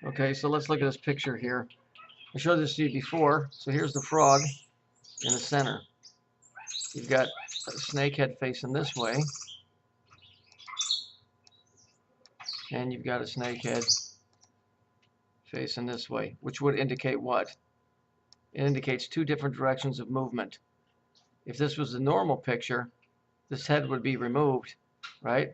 Okay, so let's look at this picture here. I showed this to you before. So here's the frog in the center. You've got a snake head facing this way, and you've got a snake head facing this way, which would indicate what? It indicates two different directions of movement. If this was a normal picture, this head would be removed, right?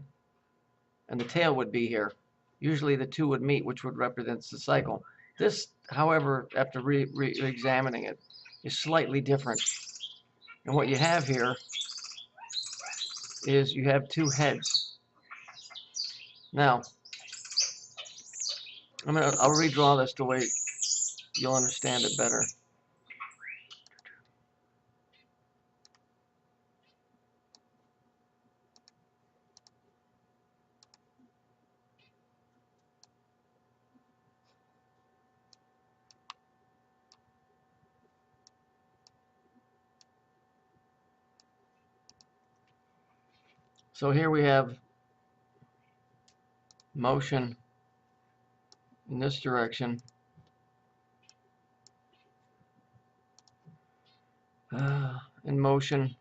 And the tail would be here. Usually the two would meet, which would represent the cycle. This, however, after re-examining it, is slightly different. And what you have here is you have two heads. Now, I'll redraw this the way you'll understand it better. So here we have motion in this direction. In motion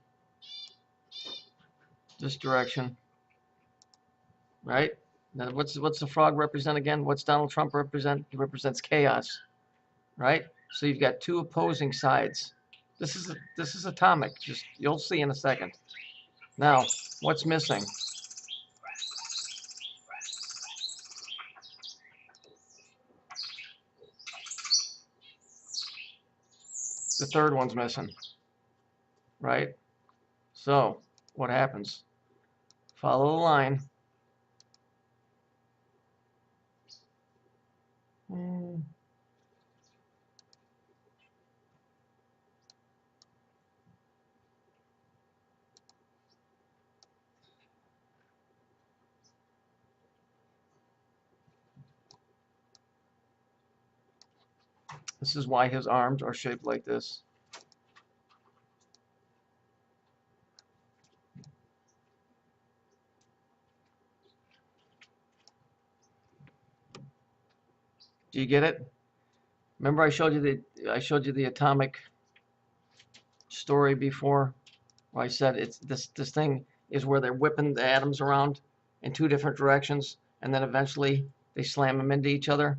this direction, right? Now what's the frog represent again? What's Donald Trump represent? He represents chaos, right? So you've got two opposing sides. This is atomic. Just you'll see in a second. Now, what's missing? The third one's missing, right? So what happens? Follow the line. This is why his arms are shaped like this. Do you get it? Remember I showed you the atomic story before, where I said it's this thing is where they're whipping the atoms around in two different directions, and then eventually they slam them into each other.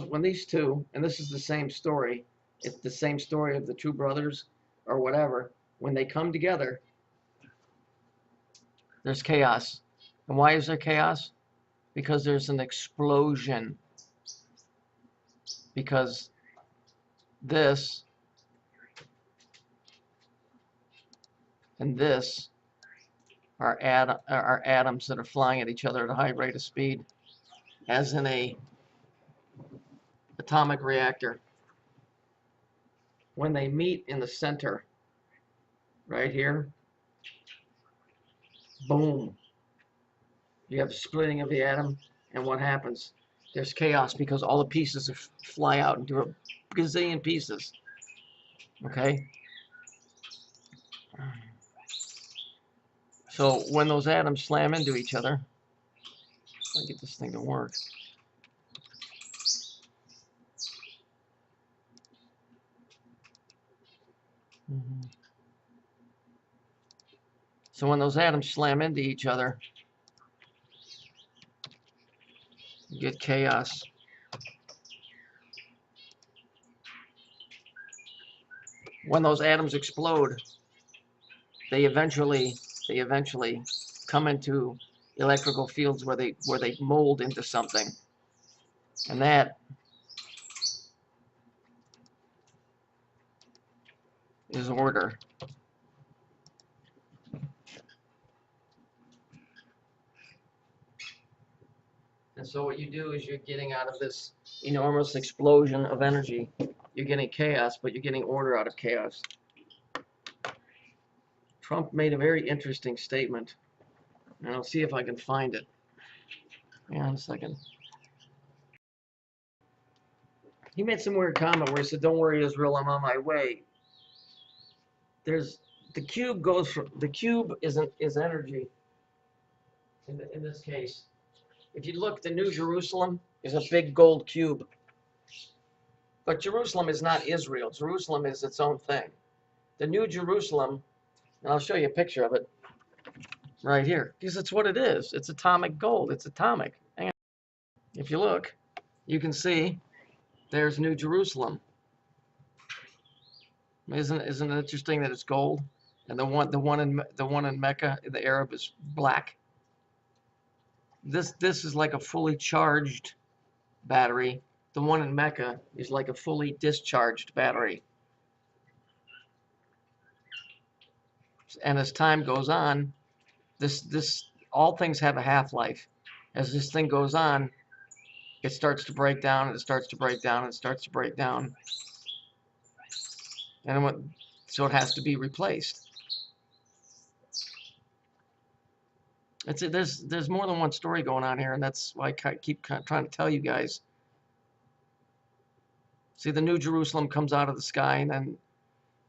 When these two, and this is the same story, it's the same story of the two brothers or whatever, when they come together, there's chaos. And why is there chaos? Because there's an explosion. Because this and this are atoms that are flying at each other at a high rate of speed, as in a atomic reactor. When they meet in the center, right here, boom, you have splitting of the atom, and what happens? There's chaos because all the pieces fly out into a gazillion pieces. Okay? So when those atoms slam into each other, let me get this thing to work. So when those atoms slam into each other, you get chaos. When those atoms explode, they eventually come into electrical fields where they mold into something, and that is order. And so what you do is you're getting out of this enormous explosion of energy, you're getting chaos, but you're getting order out of chaos. Trump made a very interesting statement, and I'll see if I can find it. Hang on a second. He made some weird comment where he said, "Don't worry, Israel, I'm on my way." There's the cube goes from the cube is energy. In this case, if you look, the New Jerusalem is a big gold cube, but Jerusalem is not Israel. Jerusalem is its own thing. The New Jerusalem, and I'll show you a picture of it right here, because it's what it is. It's atomic gold. It's atomic. Hang on. If you look, you can see there's New Jerusalem. Isn't it interesting that it's gold, and the one in Mecca, the Arab, is black. This is like a fully charged battery. The one in Mecca is like a fully discharged battery. And as time goes on, all things have a half-life. As this thing goes on, it starts to break down, and it starts to break down, and it starts to break down. And so it has to be replaced. There's more than one story going on here, and that's why I keep trying to tell you guys. See, the New Jerusalem comes out of the sky, and then,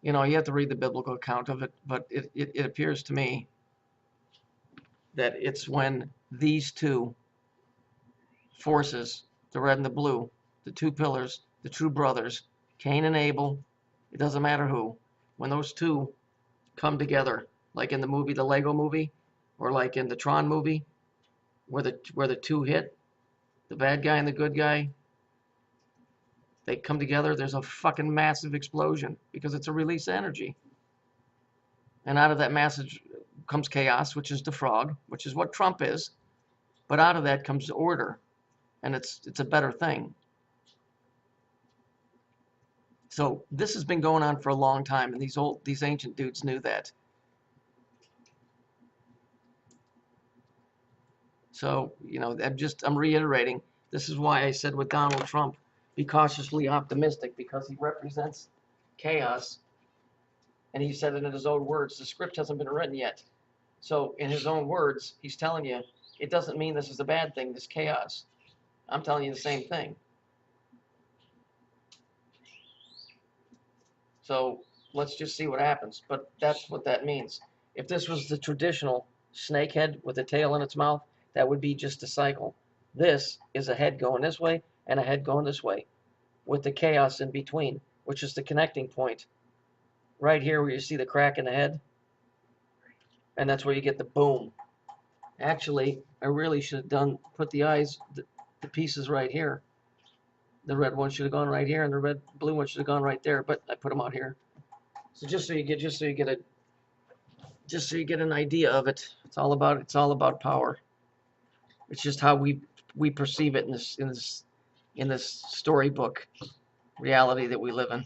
you know, you have to read the biblical account of it, but it appears to me that it's when these two forces, the red and the blue, the two pillars, the true brothers, Cain and Abel, it doesn't matter who, when those two come together, like in the movie, the Lego movie, or like in the Tron movie, where the two hit, the bad guy and the good guy, they come together, there's a fucking massive explosion because it's a release of energy. And out of that massive comes chaos, which is the frog, which is what Trump is. But out of that comes order, and it's a better thing. So this has been going on for a long time, and these ancient dudes knew that. So, you know, I'm reiterating, this is why I said with Donald Trump, be cautiously optimistic, because he represents chaos. And he said it in his own words. The script hasn't been written yet. So in his own words, he's telling you, it doesn't mean this is a bad thing, this chaos. I'm telling you the same thing. So let's just see what happens. But that's what that means. If this was the traditional snake head with a tail in its mouth, that would be just a cycle. This is a head going this way and a head going this way, with the chaos in between, which is the connecting point. Right here where you see the crack in the head, and that's where you get the boom. Actually, I really should have put the eyes, the pieces right here. The red one should have gone right here, and the blue one should have gone right there, but I put them out here. So just so you get an idea of it. It's all about power. It's just how we perceive it in this storybook reality that we live in.